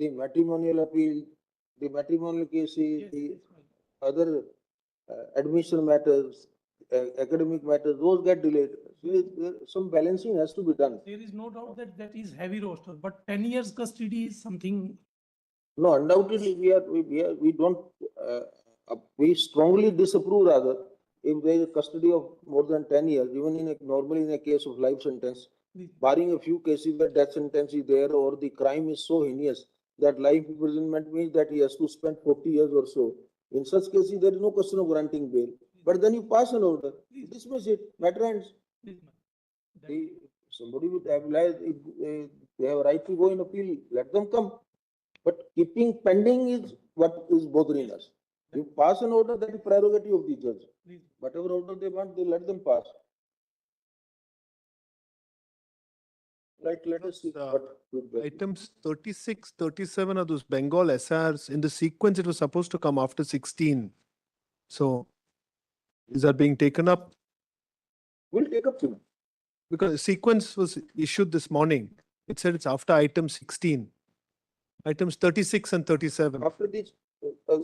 the matrimonial appeal, the matrimonial cases, the other admission matters, academic matters, those get delayed. So some balancing has to be done. There is no doubt that that is heavy roster, but 10 years custody is something. No, undoubtedly, we don't, we strongly disapprove rather, if there is custody of more than 10 years, even normally in a case of life sentence, barring a few cases where death sentence is there or the crime is so heinous that life imprisonment means that he has to spend 40 years or so. In such cases, there is no question of granting bail. But then you pass an order, dismiss it, matter ends. Somebody would have lied, if they have a right to go in appeal, let them come. But keeping pending is what is bothering us. You pass an order, that is prerogative of the judge. Whatever order they want, they let them pass. Right, let us see what. Items 36, 37 are those Bengal SRs. In the sequence, it was supposed to come after 16. So, is that being taken up? We'll take up to. Because the sequence was issued this morning. It said it's after item 16. Items 36 and 37. After this.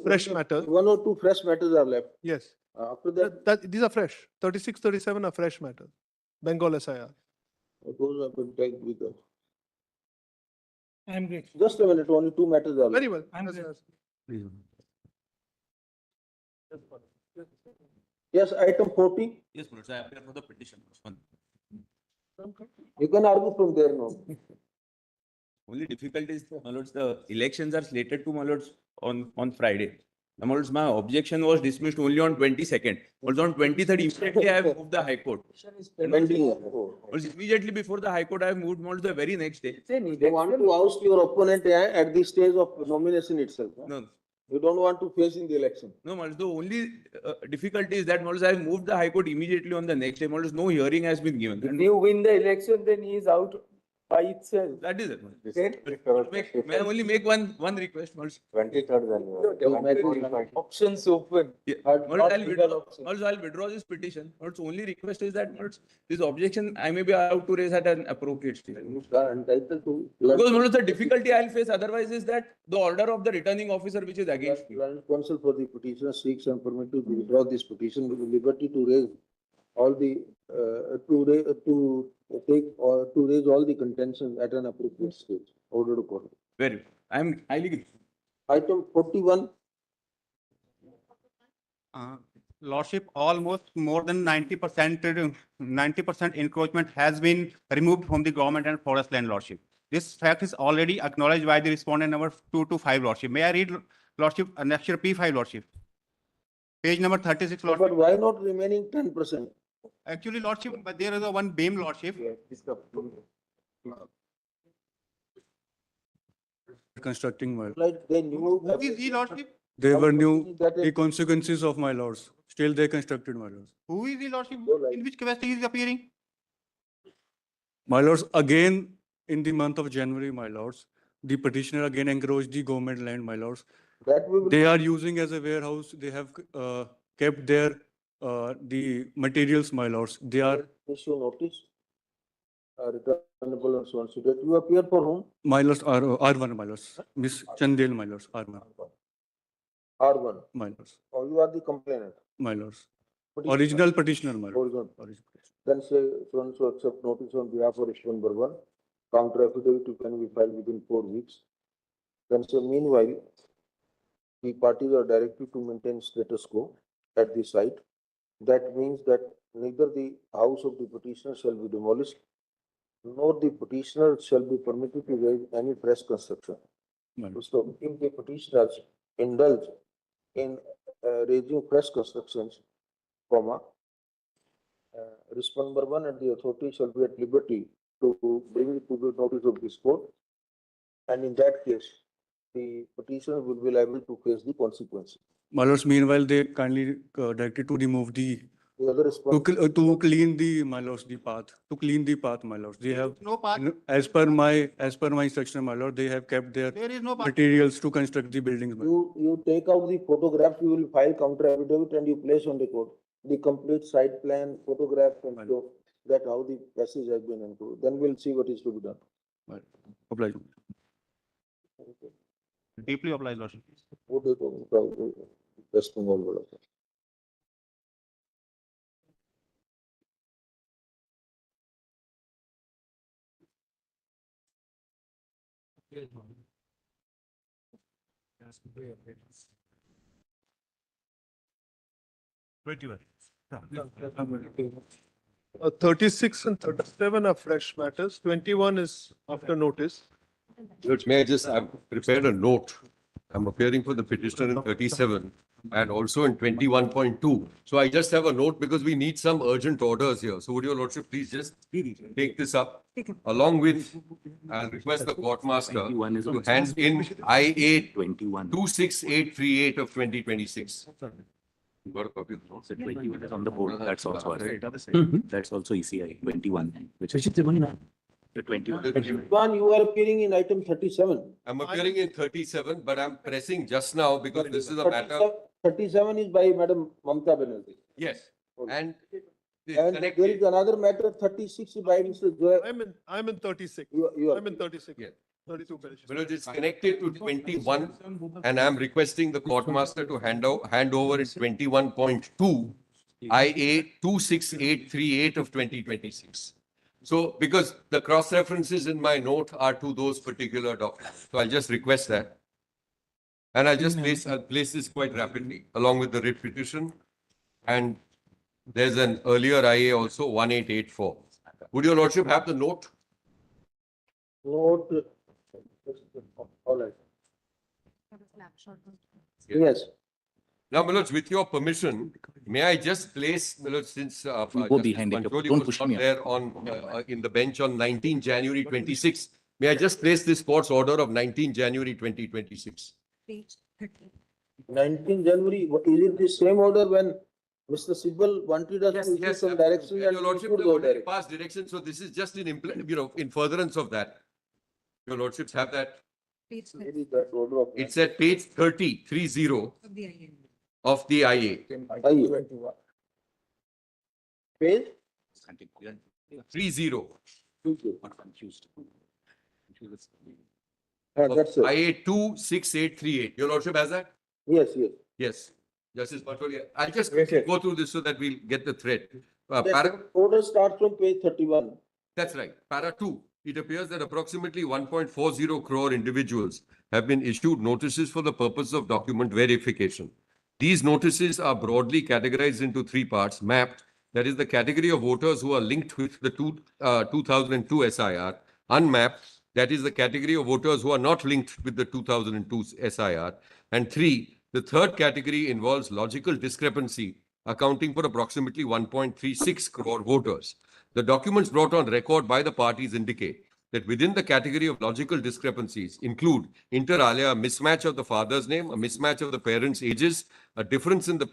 Fresh matters. One or two fresh matters are left. Yes. After that. These are fresh. 36, 37 are fresh matters. Bengal SIR. Those are going to take with us. I am great. Just a minute, only two matters are left. Very well. I'm great. Yes, item 40. Yes, my lords, I appear for the petition. You can argue from there now. Only difficulty is, my lords, the elections are slated to, my lords, on Friday. My lords, my objection was dismissed only on 22nd. Also on 23rd, immediately I have moved the High Court. Pending. Also immediately before the High Court, I have moved, my lords, the very next day. They want to oust your opponent at the stage of nomination itself. No, You don't want to face in the election. no, my lords, the only difficulty is that, my lords, I have moved the High Court immediately on the next day. My lords, no hearing has been given. If And you win the election, then he is out by itself. that is it. my lords. Then May I only make one request, my lords? 23rd options open. Yeah. But My lords, not I'll legal withdraw, options. my lords, I'll withdraw this petition. My lords, only request is that, my lords, this objection I may be allowed to raise at an appropriate stage. You are entitled to. Because, my lords, the difficulty I'll face otherwise is that the order of the returning officer which is against me. Learned counsel for the petitioner seeks and permit to withdraw this petition with the liberty to raise all the, to take or to raise all the contention at an appropriate stage. Order to court. Very, I'm highly grateful. Item 41. Lordship, almost more than 90% encroachment has been removed from the government and forest land, Lordship. This fact is already acknowledged by the respondent number 2 to 5, Lordship. May I read, Lordship, next year P5, Lordship? Page number 36, But Lordship. why not remaining 10%? Actually, Lordship, but there is a one BAME, Lordship. Constructing my, Like they knew. Who is he, Lordship? they were new That the is- consequences of my lords. Still they constructed my lords. Who is he, Lordship? Go right. In which capacity is he appearing? My lords, again in the month of January, my lords, the petitioner again encroached the government land, my lords. That we will. They are using as a warehouse. They have kept their the materials, my lords. They are Issue notice. Returnable and so on. So that you appear for whom? my lords are R1, my lords. Miss Chandel, my lords, R1, R1. my lords, Or you are the complainant. my lords. Petitioner. Original petitioner, my lords. Original. Original petitioner. Then say so and so accept notice on behalf of issue number 1. Counter affidavit can be filed within 4 weeks. Then say meanwhile, the parties are directed to maintain status quo at the site. That means that neither the house of the petitioner shall be demolished, nor the petitioner shall be permitted to raise any fresh construction. My lords. So if the petitioners indulge in raising fresh constructions, comma, respond number 1 and the authority shall be at liberty to bring it to the notice of this court. And in that case, the petitioner will be liable to face the consequences. My lords, meanwhile, they kindly directed to remove the The other response. to clean the, my lords, the path, to clean the path, my lords. They have, No path. as per my instruction, my lord, they have kept their There is no path. materials to construct the buildings. my lord. You take out the photographs, you will file counter affidavit and you place on the court the complete site plan, photographs and Well. show that how the passage has been improved. Then we'll see what is to be done. My lord. Obliged. Deeply obliged, Lordship. वो देखो उनका waste Bengal वाला था। Uh, 36 and 37 are fresh matters. 21 is after notice. Judge, may I just, I've prepared a note. I'm appearing for the petitioner in 37 and also in 21.2. So I just have a note because we need some urgent orders here. So would your lordship please just take this up along with, I'll request the court master to hand in IA 26838 of 2026. You got a copy of the note? So 21 is on the board, that's also us. That's also ECI 21, which is the 21. One, you are appearing in item 37. I'm appearing in 37, but I'm pressing just now because this is a matter. 37 is by Madam Mamata Banerjee. Yes, and it's And there is connected. another matter, 36 by Mr. Joy. I'm in 36. You are. I'm in 36. Yeah. 32 petitions. Because it's connected to 21 and I'm requesting the court master to hand over in 21.2 IA 26838 of 2026. So because the cross references in my note are to those particular documents. So I'll just request that. And I'll place this quite rapidly along with the writ petition. And there's an earlier IA also 1884. Would your lordship have the note? Note. All right. Yes. Now, Milords, with your permission, may I just place, Milords, since Go Justice behind it. Pancholi Don't was push not me up. there on, in the bench on 19 January 26, may I just place this court's order of 19 January 2026? 19 January, is it the same order when Mr. Sibal wanted us to issue some direction? And your lordship, we the put those already directions? passed direction, so this is just in, in furtherance of that. Your lordships have that. Where is that order of? It's at page 30 of the IA. Page? 30. Not confused. That's it. IA 26838. Your lordship has that? Yes, yes. Yes. Justice Pancholi, I'll just Yes, yes. go through this so that we'll get the thread. Yes, order starts from page 31. That's right. Para 2, it appears that approximately 1.40 crore individuals have been issued notices for the purpose of document verification. These notices are broadly categorized into three parts, mapped, that is the category of voters who are linked with the 2002 SIR, unmapped, that is the category of voters who are not linked with the 2002 SIR, and three, the third category involves logical discrepancy, accounting for approximately 1.36 crore voters. The documents brought on record by the parties indicate that within the category of logical discrepancies include inter alia, a mismatch of the father's name, a mismatch of the parents' ages, a difference in the